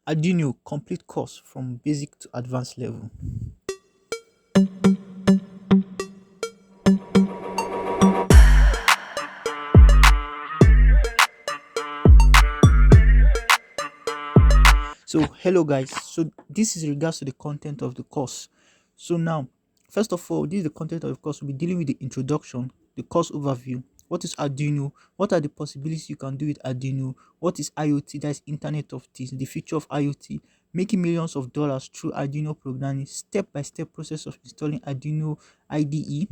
Arduino complete course from basic to advanced level. So hello guys, so this is regards to the content of the course. So now, first of all, this is the content of the course. We'll be dealing with the introduction, the course overview, what is Arduino, what are the possibilities you can do with Arduino, what is IoT, that is Internet of Things, the future of IoT, making millions of dollars through Arduino programming, step-by-step process of installing Arduino IDE,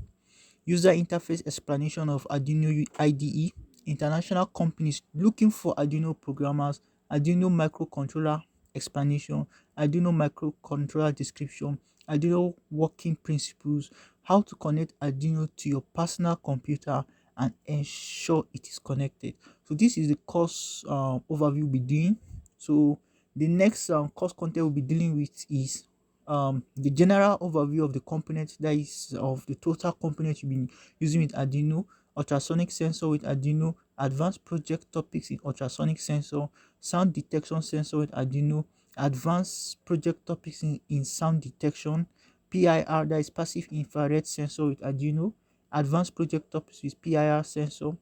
user interface explanation of Arduino IDE, international companies looking for Arduino programmers, Arduino microcontroller explanation, Arduino microcontroller description, Arduino working principles, how to connect Arduino to your personal computer and ensure it is connected. So this is the course overview we'll be doing. So the next course content we'll be dealing with is the general overview of the components, that is of the total components you've been using with Arduino, ultrasonic sensor with Arduino, advanced project topics in ultrasonic sensor, sound detection sensor with Arduino, advanced project topics in sound detection, PIR, that is passive infrared sensor with Arduino, advanced project topics with PIR sensor,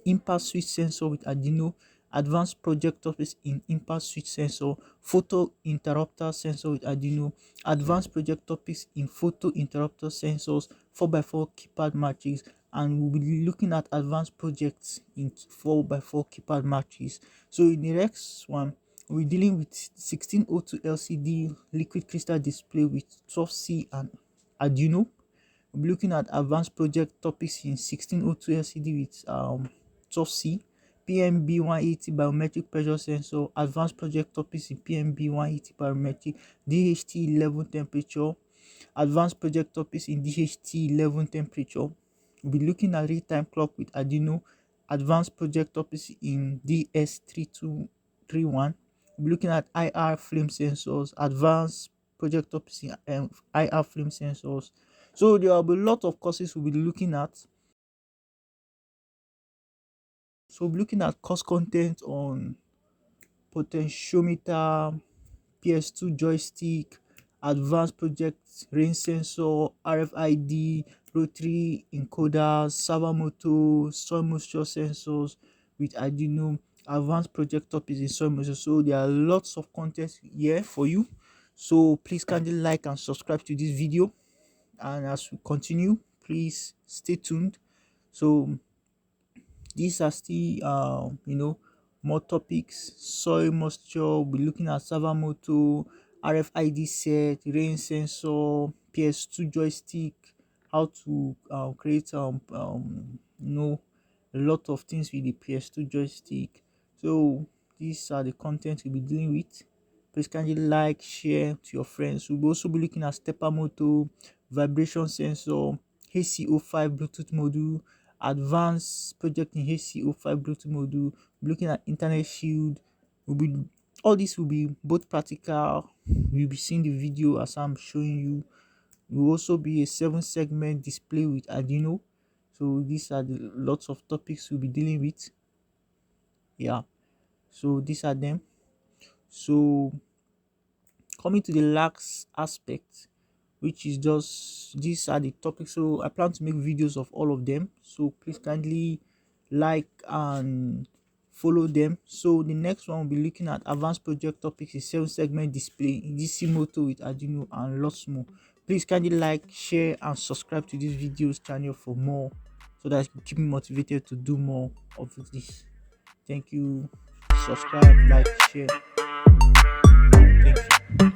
impulse switch sensor with Arduino, advanced project topics in impulse switch sensor, photo interrupter sensor with Arduino, advanced project topics in photo interrupter sensors, 4x4 keypad matrix, and we'll be looking at advanced projects in 4x4 keypad matrix. So in the next one, we're dealing with 1602 LCD liquid crystal display with 12C and Arduino. We'll be looking at advanced project topics in 1602 LCD with 12C, PMB 180 biometric pressure sensor, advanced project topics in PMB 180 biometric, DHT level temperature, advanced project topics in DHT level temperature. We'll be looking at real-time clock with Arduino, advanced project topics in DS3231. We'll be looking at IR flame sensors, advanced project topics in IR flame sensors. So there will be a lot of courses we'll be looking at. So we'll be looking at course content on potentiometer, PS2 joystick, advanced project rain sensor, RFID, rotary encoders, servo motor, soil moisture sensors with Arduino, advanced project topics in soil moisture. So there are lots of content here for you. So please kindly like and subscribe to this video. And as we continue, please stay tuned. So these are still more topics: soil moisture, we'll be looking at servo motor, RFID set, rain sensor, PS2 joystick, how to create a lot of things with the PS2 joystick. So these are the content we'll be dealing with. Please kindly like, share to your friends. We'll also be looking at stepper motor, vibration sensor, HCO5 Bluetooth module, advanced project in HCO5 Bluetooth module, looking at internet shield. Will be all this will be both practical. You'll be seeing the video as I'm showing you. It will also be a 7-segment display with Arduino. So these are the lots of topics we'll be dealing with. Yeah. So these are them. So coming to the last aspect, which is just these are the topics. So I plan to make videos of all of them, so please kindly like and follow them. So the next one will be looking at advanced project topics, a 7-segment display, DC motor with Arduino, and lots more. Please kindly like, share and subscribe to this videos channel for more, so that you keep me motivated to do more of this. Thank you. Subscribe, like, share. Thank you.